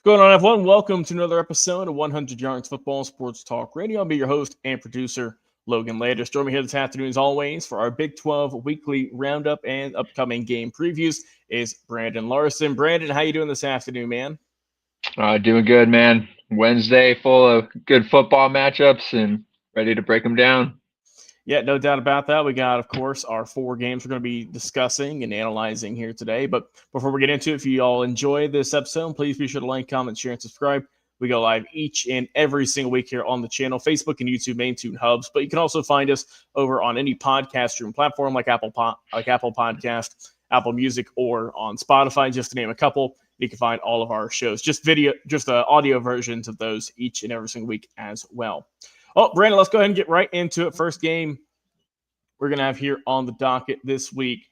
What's going on, everyone? Welcome to another episode of 100 Yards Football Sports Talk Radio. I'll be your host and producer, Logan Landers. Join me here this afternoon, as always, for our Big 12 weekly roundup and upcoming game previews is Brandon Larson. Brandon, how you doing this afternoon, man? Doing good, man. Wednesday full of good football matchups and ready to break them down. Yeah, no doubt about that. We got, of course, our four games we're going to be discussing and analyzing here today. But before we get into it, if you all enjoy this episode, please be sure to like, comment, share, and subscribe. We go live each and every single week here on the channel, Facebook and YouTube main tune hubs. But you can also find us over on any podcast stream platform like Apple Podcast, Apple Music, or on Spotify, just to name a couple. You can find all of our shows, just audio versions of those each and every single week as well. Oh, Brandon, let's go ahead and get right into it. First game we're going to have here on the docket this week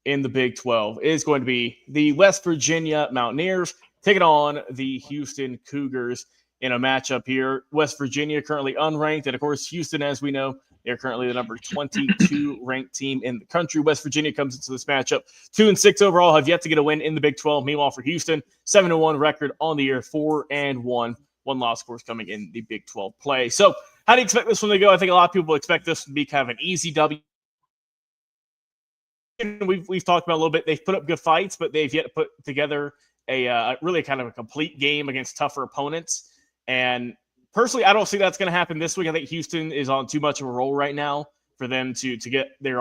in the Big 12 is going to be the West Virginia Mountaineers taking on the Houston Cougars in a matchup here. West Virginia currently unranked, and of course, Houston, as we know, they're currently the number 22 ranked team in the country. West Virginia comes into this matchup 2-6 overall, have yet to get a win in the Big 12. Meanwhile, for Houston, 7-1 record on the year, 4-1. One loss, of course, coming in the Big 12 play. So, how do you expect this one to go? I think a lot of people expect this to be kind of an easy W. We've talked about a little bit. They've put up good fights, but they've yet to put together a really kind of a complete game against tougher opponents. And personally, I don't see that's going to happen this week. I think Houston is on too much of a roll right now for them to get their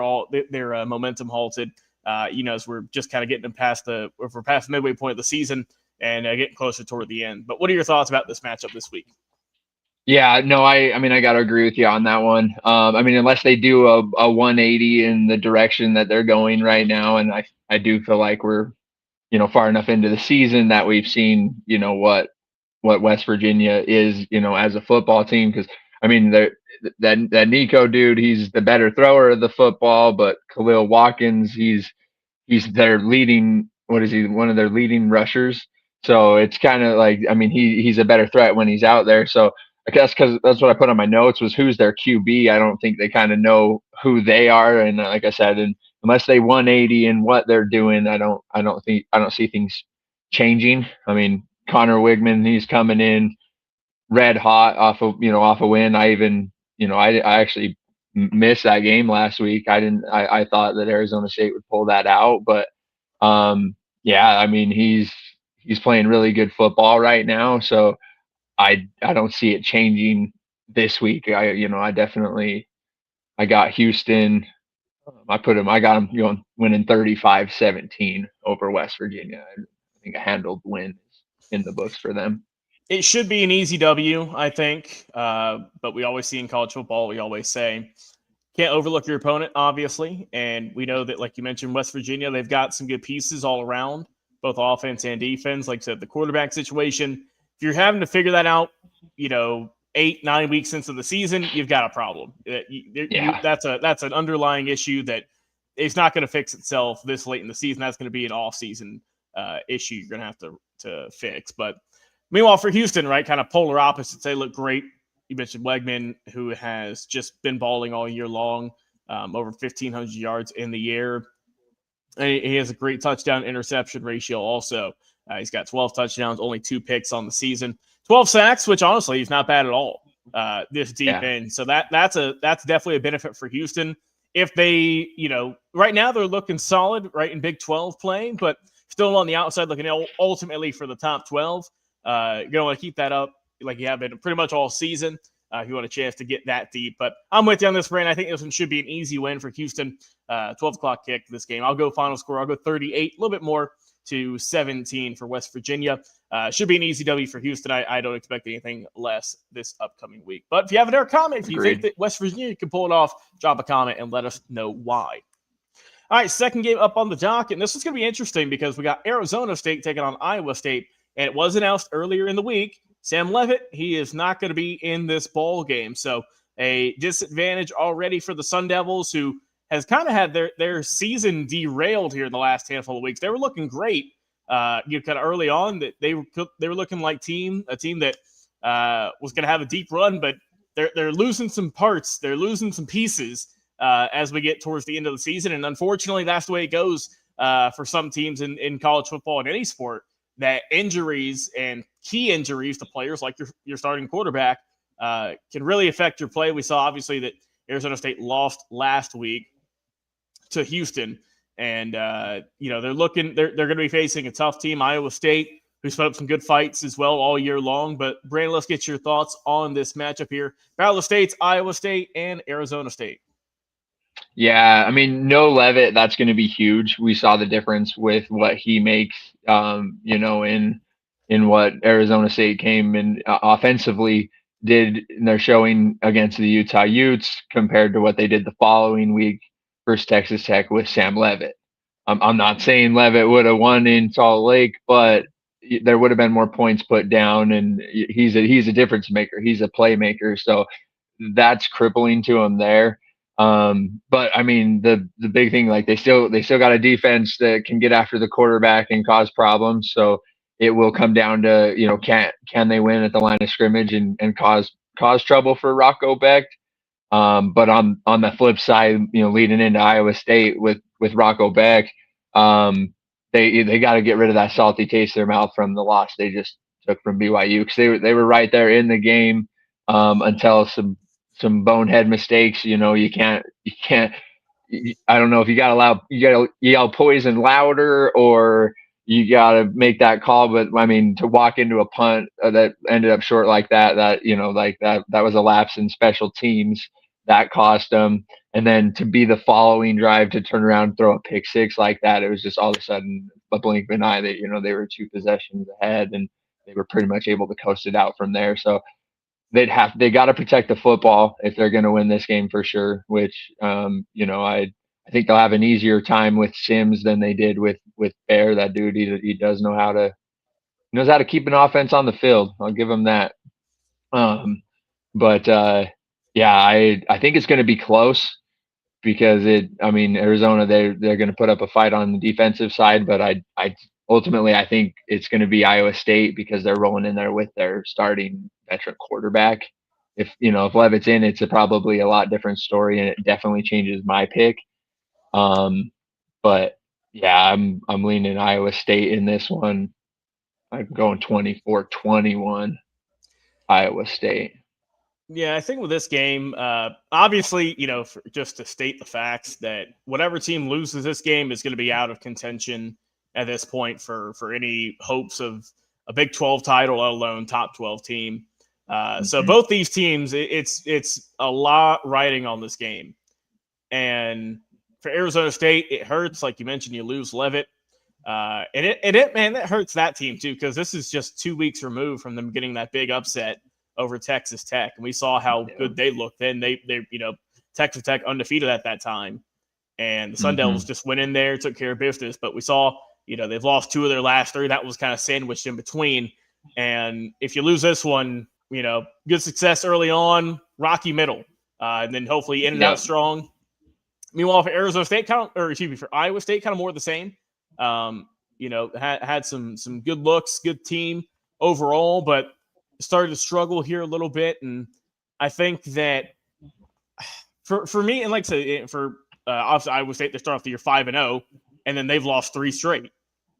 momentum halted. As we're just kind of getting them past the midway point of the season and getting closer toward the end. But what are your thoughts about this matchup this week? Yeah, no, I mean, I got to agree with you on that one. Unless they do a 180 in the direction that they're going right now, and I do feel like we're, far enough into the season that we've seen, what West Virginia is, as a football team. Because that Nico dude, he's the better thrower of the football, but Khalil Watkins, he's their leading. What is he? One of their leading rushers. So it's kind of like, he's a better threat when he's out there. So I guess because that's what I put on my notes was who's their QB. I don't think they kind of know who they are, and like I said, unless they 180 in what they're doing, I don't see things changing. I mean, Connor Wigman, he's coming in red hot off a win. I actually missed that game last week. I thought that Arizona State would pull that out, but he's playing really good football right now, so I don't see it changing this week. I got Houston. I got them winning 35-17 over West Virginia. I think a handled win is in the books for them. It should be an easy W, I think. But we always see in college football, we always say, can't overlook your opponent, obviously. And we know that, like you mentioned, West Virginia, they've got some good pieces all around, both offense and defense. Like I said, the quarterback situation, if you're having to figure that out, 8-9 weeks into the season, you've got a problem. That's an underlying issue that it's not going to fix itself this late in the season. That's going to be an off-season issue you're going to have to fix. But meanwhile, for Houston, right, kind of polar opposites. They look great. You mentioned Wegman, who has just been balling all year long, over 1,500 yards in the air. He has a great touchdown-interception ratio also. He's got 12 touchdowns, only 2 picks on the season. 12 sacks, which honestly is not bad at all this deep in. So that's definitely a benefit for Houston. If they, right now they're looking solid, right, in Big 12 playing, but still on the outside looking ultimately for the top 12. You're going to want to keep that up like you have been pretty much all season if you want a chance to get that deep. But I'm with you on this, Brand. I think this one should be an easy win for Houston. 12 o'clock kick this game. I'll go final score. I'll go 38, a little bit more to 17 for West Virginia. Should be an easy W for Houston. I don't expect anything less this upcoming week. But if you have an comment, if you think that West Virginia can pull it off, drop a comment and let us know why. All right, second game up on the dock. And this is going to be interesting because we got Arizona State taking on Iowa State. And it was announced earlier in the week, Sam Leavitt, he is not going to be in this ball game. So a disadvantage already for the Sun Devils, who has kind of had their season derailed here in the last handful of weeks. They were looking great, kind of early on. That they were looking like a team that was going to have a deep run, but they're losing some parts. They're losing some pieces as we get towards the end of the season. And unfortunately, that's the way it goes for some teams in college football and any sport. that injuries and key injuries to players like your starting quarterback can really affect your play. We saw obviously that Arizona State lost last week to Houston, and they're going to be facing a tough team, Iowa State, who's put up some good fights as well all year long. But Brandon, let's get your thoughts on this matchup here: Battle of States, Iowa State, and Arizona State. Yeah, I mean, no Levitt, that's going to be huge. We saw the difference with what he makes, in what Arizona State came and offensively did in their showing against the Utah Utes compared to what they did the following week versus Texas Tech with Sam Levitt. I'm not saying Levitt would have won in Salt Lake, but there would have been more points put down, and he's a difference maker. He's a playmaker, so that's crippling to him there. But I mean, the big thing, like they still got a defense that can get after the quarterback and cause problems. So it will come down to, can they win at the line of scrimmage and cause trouble for Rocco Becht? But on the flip side, leading into Iowa State with Rocco Becht, they got to get rid of that salty taste in their mouth from the loss they just took from BYU, because they were right there in the game until some bonehead mistakes. You can't. I don't know if you got to yell poison louder, or you got to make that call. But I mean, to walk into a punt that ended up short like that was a lapse in special teams that cost them. And then to be the following drive to turn around and throw a pick six like that, it was just all of a sudden a blink of an eye that they were 2 possessions ahead, and they were pretty much able to coast it out from there. So they got to protect the football if they're going to win this game for sure. Which I think they'll have an easier time with Sims than they did with Bear. That dude, he does knows how to keep an offense on the field. I'll give him that. Yeah, I think it's going to be close, because Arizona, they're going to put up a fight on the defensive side, but I ultimately I think it's going to be Iowa State, because they're rolling in there with their starting veteran quarterback. If Levitt's in, it's probably a lot different story, and it definitely changes my pick. But yeah, I'm leaning Iowa State in this one. I'm going 24-21 Iowa State. Yeah, I think with this game, obviously, just to state the facts, that whatever team loses this game is going to be out of contention at this point for any hopes of a Big 12 title, let alone top 12 team. So both these teams, it's a lot riding on this game. And for Arizona State, it hurts. Like you mentioned, you lose Levitt. And that hurts that team too, because this is just 2 weeks removed from them getting that big upset over Texas Tech, and we saw how good they looked then. They Texas Tech undefeated at that time, and the Sun Devils just went in there, took care of business. But we saw, they've lost 2 of their last 3. That was kind of sandwiched in between. And if you lose this one, good success early on, rocky middle, and then hopefully end it out strong. Meanwhile, for Arizona State, for Iowa State, kind of more of the same. Had some good looks, good team overall, but started to struggle here a little bit. And I think that for me, and like I said, for obviously Iowa State, they start off the year 5-0, and then they've lost 3 straight.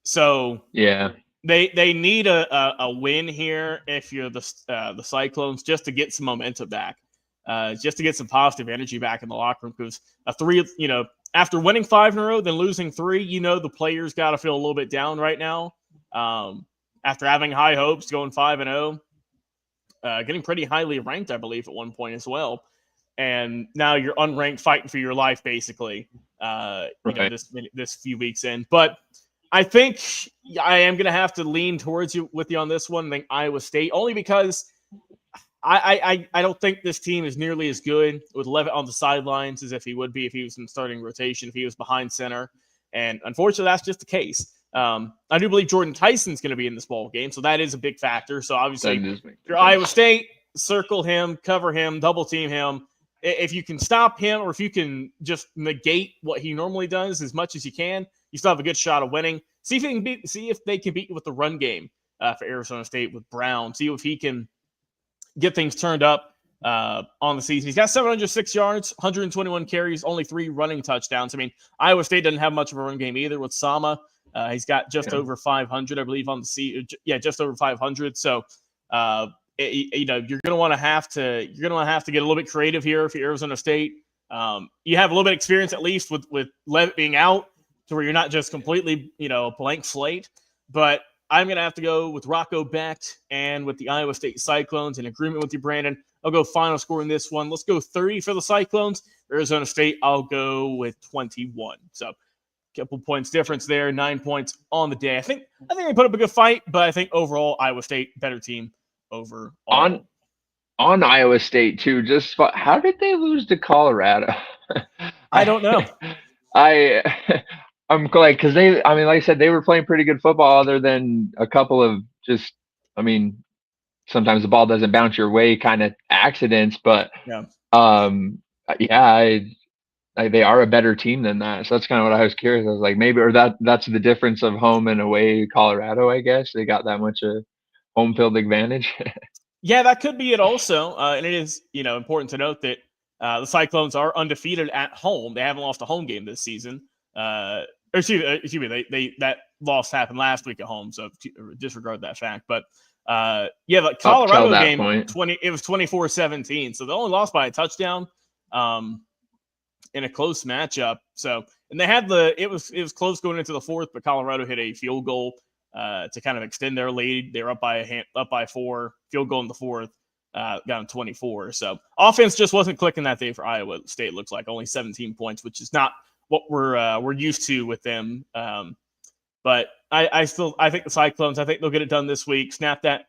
So yeah, they need a win here if you're the Cyclones, just to get some momentum back, just to get some positive energy back in the locker room. Because after winning 5 in a row, then losing 3, the players got to feel a little bit down right now. After having high hopes, going 5-0. Getting pretty highly ranked, I believe, at one point as well. And now you're unranked, fighting for your life, basically, this few weeks in. But I think I am going to have to lean towards you on this one. I think Iowa State, only because I don't think this team is nearly as good with Levitt on the sidelines as if he would be if he was in starting rotation, if he was behind center. And unfortunately, that's just the case. I do believe Jordan Tyson's going to be in this ball game, so that is a big factor. So obviously, if you're Iowa State, circle him, cover him, double team him. If you can stop him, or if you can just negate what he normally does as much as you can, you still have a good shot of winning. See if they can beat you with the run game for Arizona State with Brown. See if he can get things turned up on the season. He's got 706 yards, 121 carries, only 3 running touchdowns. I mean, Iowa State doesn't have much of a run game either with Sama. He's got just over 500, I believe, on the season. Yeah, just over 500. So, you're going to have to get a little bit creative here for Arizona State. You have a little bit of experience at least with Levitt being out, to where you're not just completely blank slate. But I'm going to have to go with Rocco Becht and with the Iowa State Cyclones, in agreement with you, Brandon. I'll go final score in this one. Let's go 30 for the Cyclones. Arizona State, I'll go with 21. So, a couple points difference there. 9 points on the day. I think they put up a good fight, but I think overall Iowa State better team overall. On Iowa State too. Just how did they lose to Colorado? I don't know. I'm glad, because they, I mean, like I said, they were playing pretty good football, other than a couple of just, I mean, sometimes the ball doesn't bounce your way kind of accidents, but Yeah. yeah, they are a better team than that. So that's kind of what I was curious. I was like, maybe, or that's the difference of home and away Colorado, I guess. They got that much of home field advantage. Yeah, that could be it also. And it is, important to note that the Cyclones are undefeated at home. They haven't lost a home game this season. Or excuse me, they that loss happened last week at home, so disregard that fact. But yeah, the Colorado game, it was 24-17, so they only lost by a touchdown in a close matchup. So, and they had it was close going into the fourth, but Colorado hit a field goal to kind of extend their lead. They were up by 4, field goal in the fourth, got them 24. So offense just wasn't clicking that day for Iowa State. It looks like only 17 points, which is not what we're used to with them. But I think the Cyclones, I think they'll get it done this week, snap that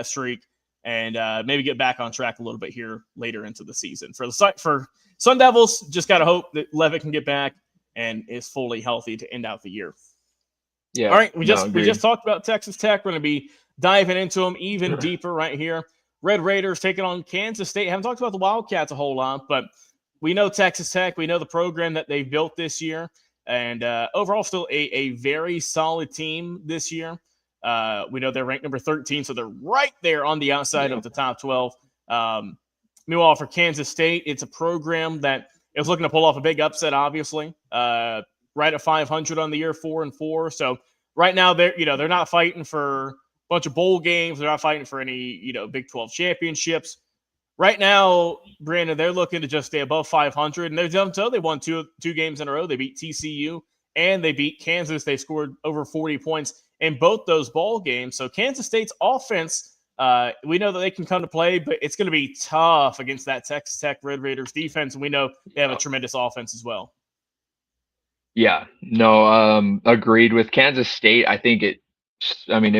streak, and maybe get back on track a little bit here later into the season. For Sun Devils, just got to hope that Levitt can get back and is fully healthy to end out the year. Yeah. All right, we just talked about Texas Tech. We're going to be diving into them even deeper right here. Red Raiders taking on Kansas State. Haven't talked about the Wildcats a whole lot, but we know Texas Tech. We know the program that they've built this year, and overall still a very solid team this year. We know they're ranked number 13, so they're right there on the outside of the top 12. Meanwhile, for Kansas State, it's a program that is looking to pull off a big upset, obviously. Right at 500 on the year, 4-4. So right now they're not fighting for a bunch of bowl games. They're not fighting for any Big 12 championships. Right now, Brandon, they're looking to just stay above 500, and they've done so. They won two games in a row. They beat TCU and they beat Kansas. They scored over 40 points in both those ball games. So Kansas State's offense, we know that they can come to play, but it's going to be tough against that Texas Tech Red Raiders defense, and we know they have a tremendous offense as well. Yeah, no, agreed with Kansas State. I think it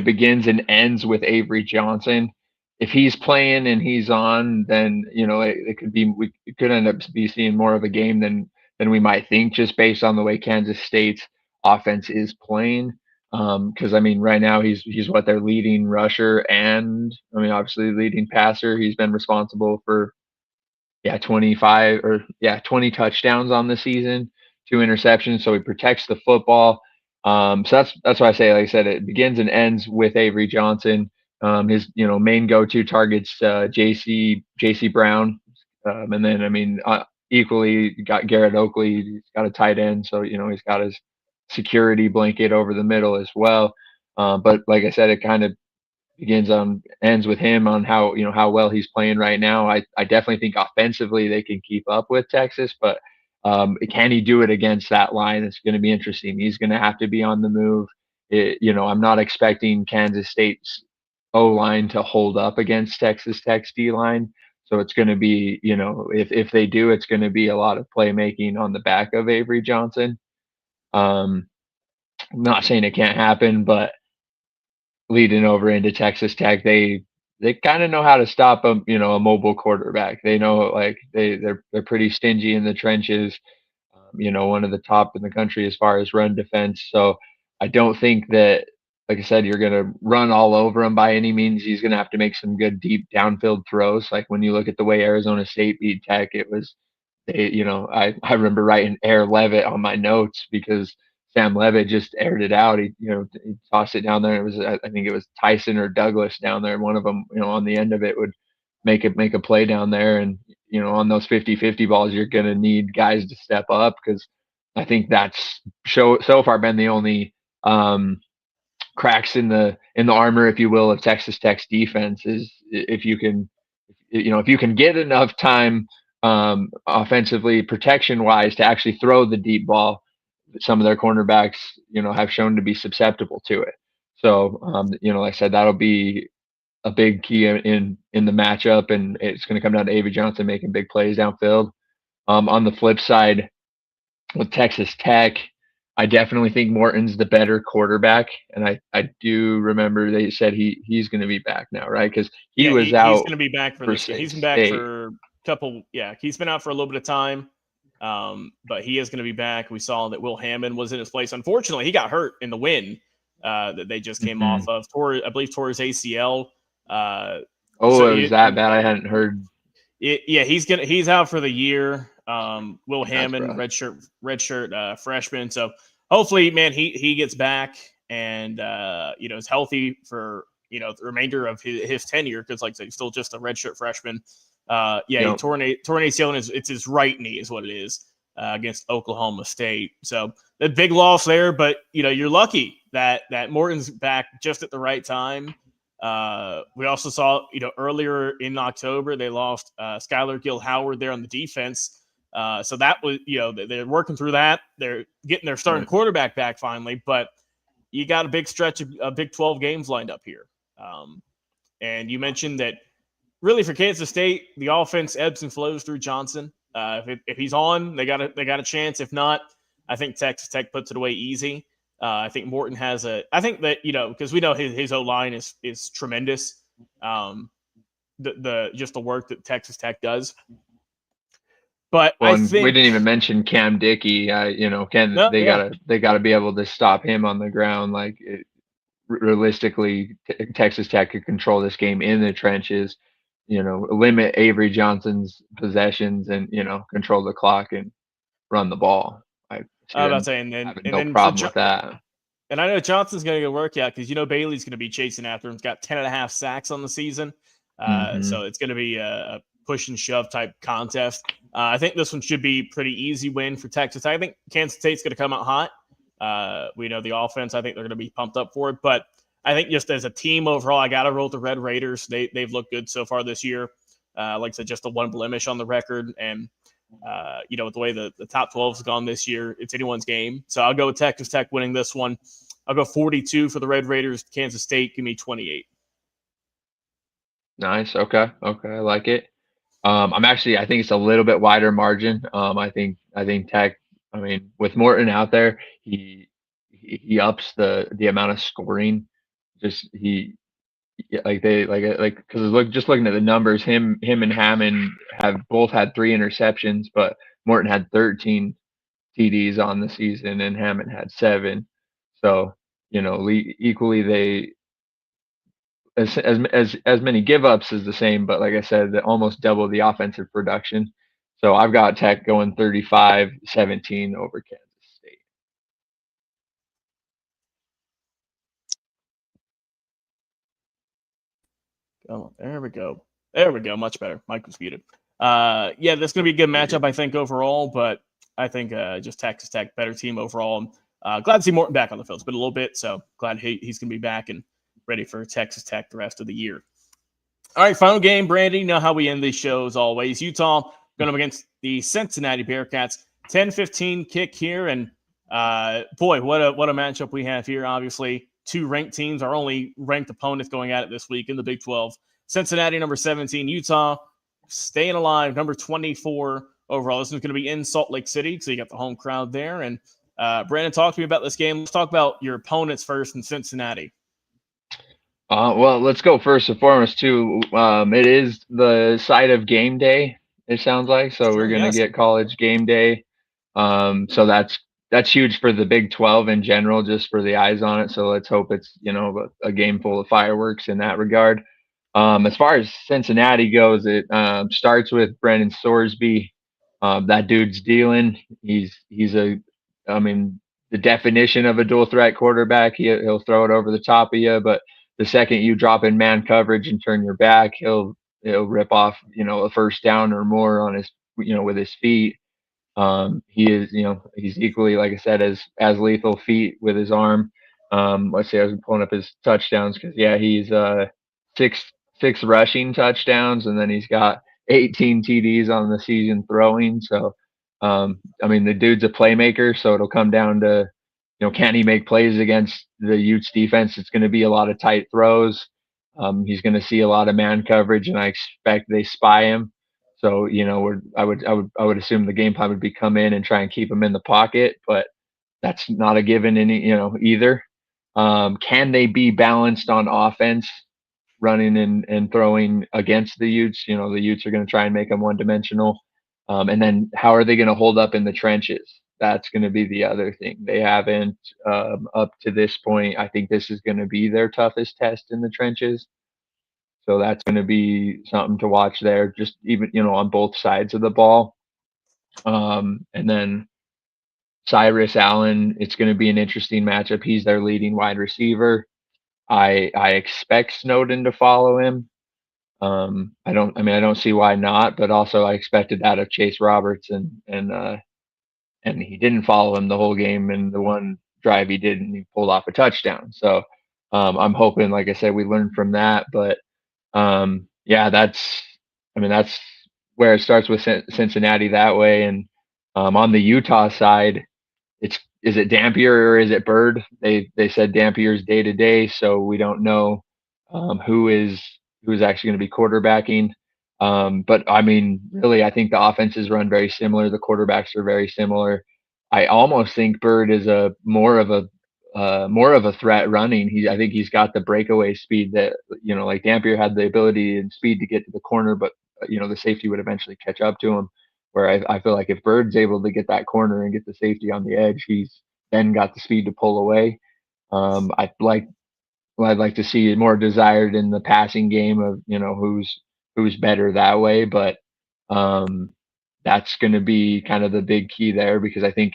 begins and ends with Avery Johnson. If he's playing and he's on, then it could end up seeing more of a game than we might think, just based on the way Kansas State's offense is playing. Because right now he's what their leading rusher and obviously leading passer. He's been responsible for 20 touchdowns on the season, 2 interceptions. So he protects the football. So that's why I say, like I said, it begins and ends with Avery Johnson. His main go-to targets JC Brown, and then equally got Garrett Oakley. He's got a tight end, so he's got his security blanket over the middle as well. But like I said, it kind of ends with him on how well he's playing right now. I definitely think offensively they can keep up with Texas, but can he do it against that line? It's going to be interesting. He's going to have to be on the move. I'm not expecting Kansas State's O-line to hold up against Texas Tech's D-line. So it's going to be, if they do, it's going to be a lot of playmaking on the back of Avery Johnson. I'm not saying it can't happen, but leading over into Texas Tech, they kind of know how to stop a mobile quarterback. They know, like, they're pretty stingy in the trenches. One of the top in the country as far as run defense. So I don't think that, like I said, you're going to run all over him by any means. He's going to have to make some good deep downfield throws. Like when you look at the way Arizona State beat Tech, it was, I remember writing Air Levitt on my notes because Sam Levitt just aired it out. He tossed it down there. It was, I think it was Tyson or Douglas down there. One of them, on the end of it would make a play down there. And on those 50-50 balls, you're going to need guys to step up, because I think that's so far been the only cracks in the armor, if you will, of Texas Tech's defense, is if you can get enough time offensively, protection wise, to actually throw the deep ball. Some of their cornerbacks, have shown to be susceptible to it. So, like I said, that'll be a big key in the matchup, and it's going to come down to Avery Johnson making big plays downfield. On the flip side, with Texas Tech, I definitely think Morton's the better quarterback, and I do remember they said he's going to be back now, right? Because he was he's out going to be back for this year. He's been back State. for a couple. Yeah, he's been out for a little bit of time, but he is going to be back. We saw that Will Hammond was in his place. Unfortunately, he got hurt in the win that they just came off of. I believe tore his ACL. It was that bad? I hadn't heard. He's out for the year. Will Hammond, redshirt freshman. So hopefully, man, he gets back and is healthy for the remainder of his tenure, because like I said, he's still just a redshirt freshman. He tore an ACL and it's his right knee is what it is, against Oklahoma State. So the big loss there, but you're lucky that Morton's back just at the right time. We also saw, earlier in October, they lost Skylar Gill Howard there on the defense. So that was, they're working through that. They're getting their starting quarterback back finally, but you got a big stretch of Big 12 games lined up here. And you mentioned that really for Kansas State, the offense ebbs and flows through Johnson. If he's on, they got a chance. If not, I think Texas Tech puts it away easy. I think Morton has I think that, because we know his O-line is tremendous. Just the work that Texas Tech does. But I think we didn't even mention Cam Dickey. They gotta be able to stop him on the ground. Like realistically, Texas Tech could control this game in the trenches. Limit Avery Johnson's possessions and control the clock and run the ball. I was about to say, and no problem with that. And I know Johnson's going to get work out, because Bailey's going to be chasing after him. He's got 10.5 sacks on the season, so it's going to be a push and shove type contest. I think this one should be pretty easy win for Texas. I think Kansas State's going to come out hot. We know the offense. I think they're going to be pumped up for it, but I think just as a team overall, I got to roll with the Red Raiders. They've looked good so far this year. Like I said, just a one blemish on the record, and with the way the top 12 has gone this year, it's anyone's game. So I'll go with Texas Tech winning this one. I'll go 42 for the Red Raiders. Kansas State, give me 28. Nice. Okay. I like it. I think it's a little bit wider margin. I think Tech, with Morton out there, he ups the amount of scoring. Just because just looking at the numbers, him and Hammond have both had 3 interceptions, but Morton had 13 TDs on the season and Hammond had 7. So equally, they as many give ups is the same, but like I said, almost double the offensive production. So I've got Tech going 35-17 over Kansas State. Oh, there we go. Much better. Mike was muted. That's going to be a good matchup, I think, overall, but I think just Texas Tech, better team overall. Glad to see Morton back on the field. It's been a little bit, so glad he's going to be back and ready for Texas Tech the rest of the year. All right, final game, Brandon. You know how we end these shows always. Utah going up against the Cincinnati Bearcats. 10-15 kick here, and boy, what a matchup we have here. Obviously, 2 ranked teams, our only ranked opponents going at it this week in the Big 12. Cincinnati, number 17. Utah, staying alive, number 24 overall. This is going to be in Salt Lake City, so you got the home crowd there. And Brandon, talk to me about this game. Let's talk about your opponents first in Cincinnati. Well, let's go first and foremost, too. It is the site of game day, it sounds like. So we're going to get college game day. So that's huge for the Big 12 in general, just for the eyes on it. So let's hope it's, a game full of fireworks in that regard. As far as Cincinnati goes, it starts with Brendan Sorsby. That dude's dealing. He's the definition of a dual threat quarterback. He'll throw it over the top of you, but the second you drop in man coverage and turn your back, he'll rip off, a first down or more on his, with his feet. He is, he's equally, like I said, as lethal feet with his arm. Let's see, I was pulling up his touchdowns because he's six rushing touchdowns, and then he's got 18 TDs on the season throwing. So, I mean, the dude's a playmaker, so it'll come down to, can he make plays against the Utes defense? It's going to be a lot of tight throws. He's going to see a lot of man coverage, and I expect they spy him. So, I would assume the game plan would be come in and try and keep him in the pocket, but that's not a given either. Can they be balanced on offense, running and throwing against the Utes? The Utes are going to try and make them one dimensional. And then how are they going to hold up in the trenches? That's going to be the other thing. They haven't, up to this point. I think this is going to be their toughest test in the trenches. So that's going to be something to watch there, just even, on both sides of the ball. And then Cyrus Allen, it's going to be an interesting matchup. He's their leading wide receiver. I expect Snowden to follow him. I don't see why not, but also I expected that of Chase Roberts, and he didn't follow him the whole game. And the one drive he did, and he pulled off a touchdown. So I'm hoping, like I said, we learned from that. But that's where it starts with Cincinnati that way. And on the Utah side, is it Dampier or is it Bird? They said Dampier's day to day, so we don't know who is actually going to be quarterbacking. But I mean, really, I think the offenses run very similar. The quarterbacks are very similar. I almost think Bird is more of a threat running. I think he's got the breakaway speed that, like Dampier had the ability and speed to get to the corner, but the safety would eventually catch up to him. Where I feel like if Bird's able to get that corner and get the safety on the edge, he's then got the speed to pull away. I'd like to see more desired in the passing game of, who's better that way. But that's going to be kind of the big key there, because I think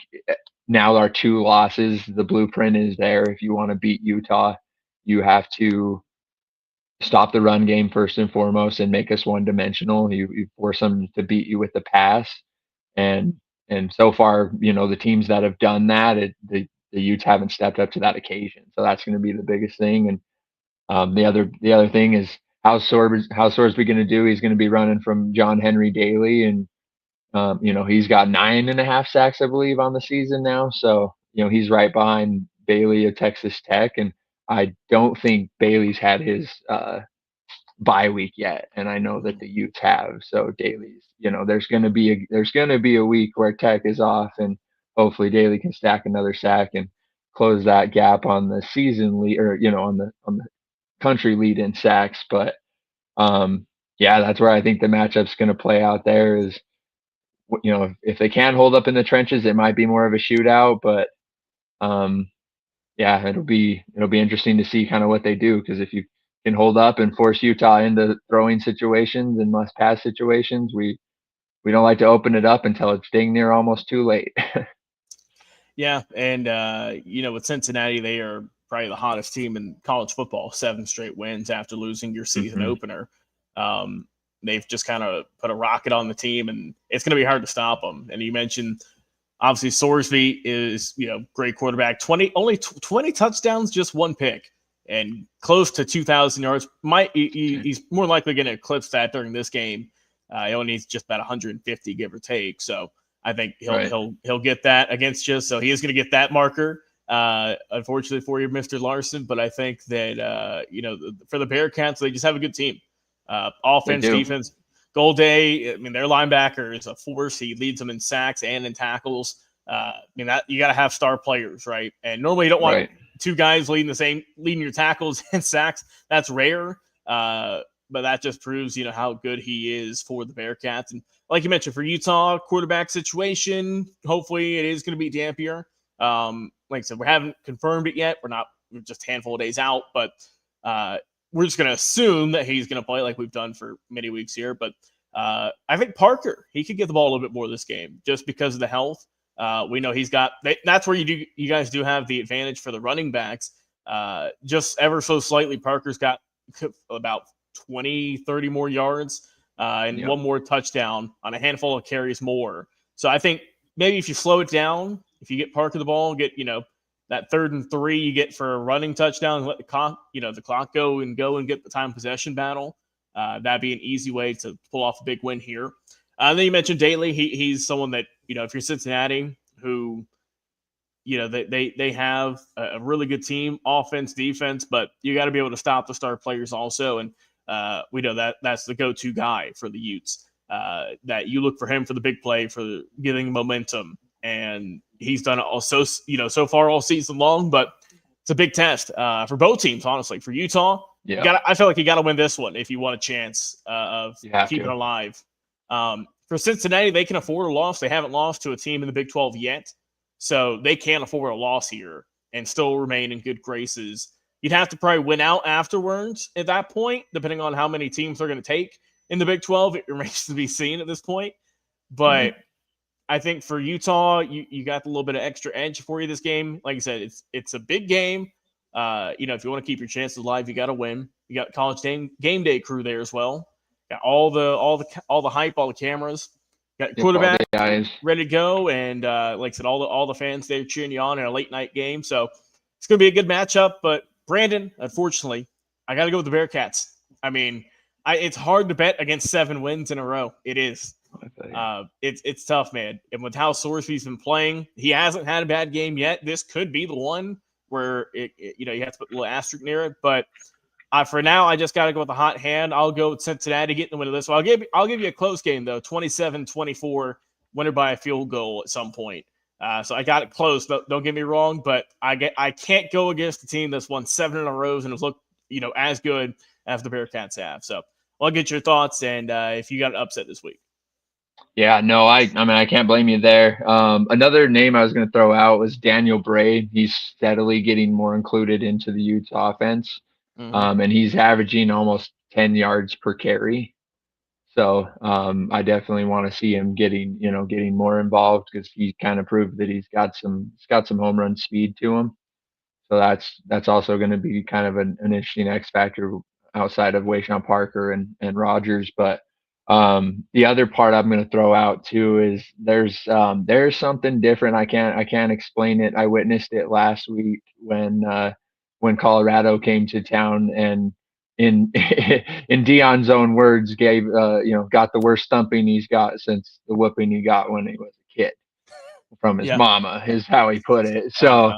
now our 2 losses, the blueprint is there. If you want to beat Utah, you have to stop the run game first and foremost and make us one dimensional. You force them to beat you with the pass. And so far, the teams that have done that, the Utes haven't stepped up to that occasion. So that's going to be the biggest thing. And the other thing is how Sorsby going to do? He's going to be running from John Henry Daly, and he's got 9.5 sacks, I believe, on the season now. So he's right behind Bailey of Texas Tech, and I don't think Bailey's had his bye week yet, and I know that the Utes have. So Daly's, there's going to be a week where Tech is off, and hopefully Daly can stack another sack and close that gap on the season lead, or on the country lead in sacks. But that's where I think the matchup's going to play out. There is, if they can hold up in the trenches, it might be more of a shootout. But it'll be interesting to see kind of what they do, because if you can hold up and force Utah into throwing situations and must pass situations, we don't like to open it up until it's dang near almost too late. Yeah, and with Cincinnati, they are probably the hottest team in college football. 7 straight wins after losing your season opener. They've just kind of put a rocket on the team, and it's going to be hard to stop them. And you mentioned, obviously, Sorsby is, great quarterback. 20 touchdowns, just 1 pick, and close to 2,000 yards. He's more likely going to eclipse that during this game. He only needs just about 150, give or take. So I think he'll get that against you. So he is going to get that marker. Unfortunately for you, Mr. Larson, but I think that for the Bearcats, they just have a good team. Offense, defense. Golday, their linebacker is a force. He leads them in sacks and in tackles. That you got to have star players, right? And normally you don't want 2 guys leading your tackles and sacks. That's rare. But that just proves, how good he is for the Bearcats. And like you mentioned, for Utah quarterback situation, hopefully it is going to be Dampier. Like I said, we haven't confirmed it yet. We're just a handful of days out, but we're just going to assume that he's going to play like we've done for many weeks here. But I think Parker, he could get the ball a little bit more this game just because of the health. We know he's got – that's where you guys do have the advantage for the running backs. Just ever so slightly, Parker's got about 20, 30 more yards and one more touchdown on a handful of carries more. So I think maybe if you slow it down, if you get Parker the ball, get, that 3rd and 3 you get for a running touchdown, and let the clock go and get the time possession battle. That'd be an easy way to pull off a big win here. Then you mentioned Daly. He's someone that, if you're Cincinnati, who, they have a really good team, offense, defense, but you got to be able to stop the star players also. And we know that's the go-to guy for the Utes. That you look for him for the big play, for getting momentum, and he's done it also, so far all season long. But it's a big test for both teams, honestly. For Utah, I feel like you got to win this one if you want a chance of keeping it alive. For Cincinnati, they can afford a loss. They haven't lost to a team in the Big 12 yet, so they can't afford a loss here and still remain in good graces. You'd have to probably win out afterwards at that point, depending on how many teams they're going to take in the Big 12. It remains to be seen at this point. But I think for Utah, you got a little bit of extra edge for you this game. Like I said, it's a big game. If you want to keep your chances alive, you got to win. You got College game day crew there as well. Got all the hype, all the cameras. Got quarterback ready to go, and like I said, all the fans there cheering you on in a late night game. So it's going to be a good matchup. But Brandon, unfortunately, I got to go with the Bearcats. I mean, it's hard to bet against 7 wins in a row. It is. It's tough, man. And with how Sorsby's been playing, he hasn't had a bad game yet. This could be the one where you have to put a little asterisk near it. But for now, I just got to go with the hot hand. I'll go with Cincinnati getting the win of this. So I'll give you a close game though, 27-24, winner by a field goal at some point. So I got it close. Don't get me wrong, but I can't go against the team that's won 7 in a row and has looked as good as the Bearcats have. So I'll get your thoughts and if you got an upset this week. Yeah, no, I can't blame you there. Another name I was going to throw out was Daniel Bray. He's steadily getting more included into the Utes offense. And he's averaging almost 10 yards per carry. So I definitely want to see him getting more involved because he kind of proved that he's got some home run speed to him. So that's also going to be kind of an interesting X factor outside of Wayshawn Parker and Rogers. But the other part I'm going to throw out too is there's something different. I can't explain it. I witnessed it last week when Colorado came to town and in Dion's own words gave got the worst thumping he's got since the whooping he got when he was a kid from his mama is how he put it. So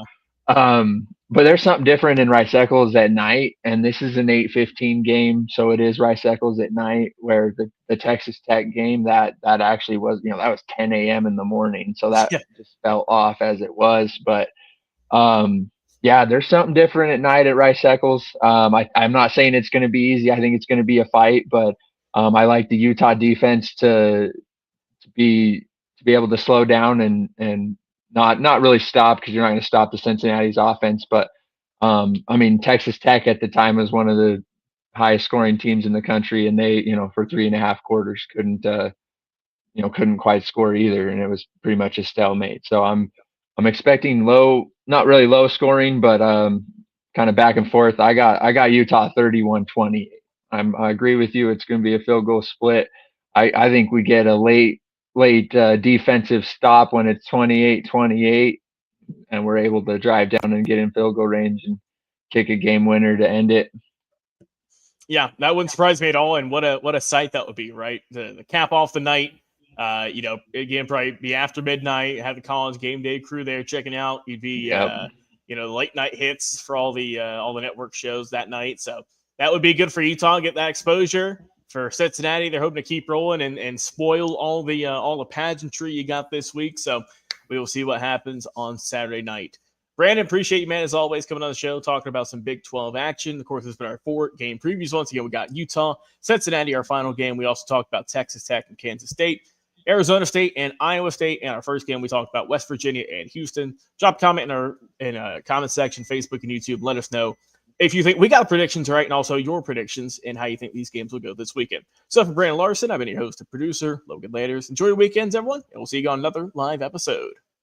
but there's something different in Rice Eccles at night, and this is an 8:15 game, so it is Rice Eccles at night. Where the Texas Tech game that actually was that was 10 a.m. in the morning, so that just fell off as it was. But there's something different at night at Rice Eccles. I'm not saying it's going to be easy. I think it's going to be a fight, but I like the Utah defense to be able to slow down and not really stop because you're not going to stop the Cincinnati's offense. But Texas Tech at the time was one of the highest scoring teams in the country, and they for 3.5 quarters couldn't quite score either, and it was pretty much a stalemate. So I'm expecting not really low scoring, but kind of back and forth. I got Utah 31-28. I agree with you. It's going to be a field goal split. I think we get a late defensive stop when it's 28-28, and we're able to drive down and get in field goal range and kick a game winner to end it. Yeah, that wouldn't surprise me at all. And what a sight that would be, right? The cap off the night. Again, probably be after midnight. Have the College game day crew there checking out. You'd be, late night hits for all the network shows that night. So that would be good for Utah. Get that exposure. For Cincinnati, they're hoping to keep rolling and spoil all the pageantry you got this week. So we will see what happens on Saturday night. Brandon, appreciate you, man, as always, coming on the show, talking about some Big 12 action. Of course, it's been our 4 game previews. Once again, we got Utah, Cincinnati, our final game. We also talked about Texas Tech and Kansas State, Arizona State and Iowa State. And our first game, we talked about West Virginia and Houston. Drop a comment in our comment section, Facebook and YouTube. Let us know if you think we got predictions right, and also your predictions and how you think these games will go this weekend. So for Brandon Larson, I've been your host and producer, Logan Landers. Enjoy your weekends, everyone, and we'll see you on another live episode.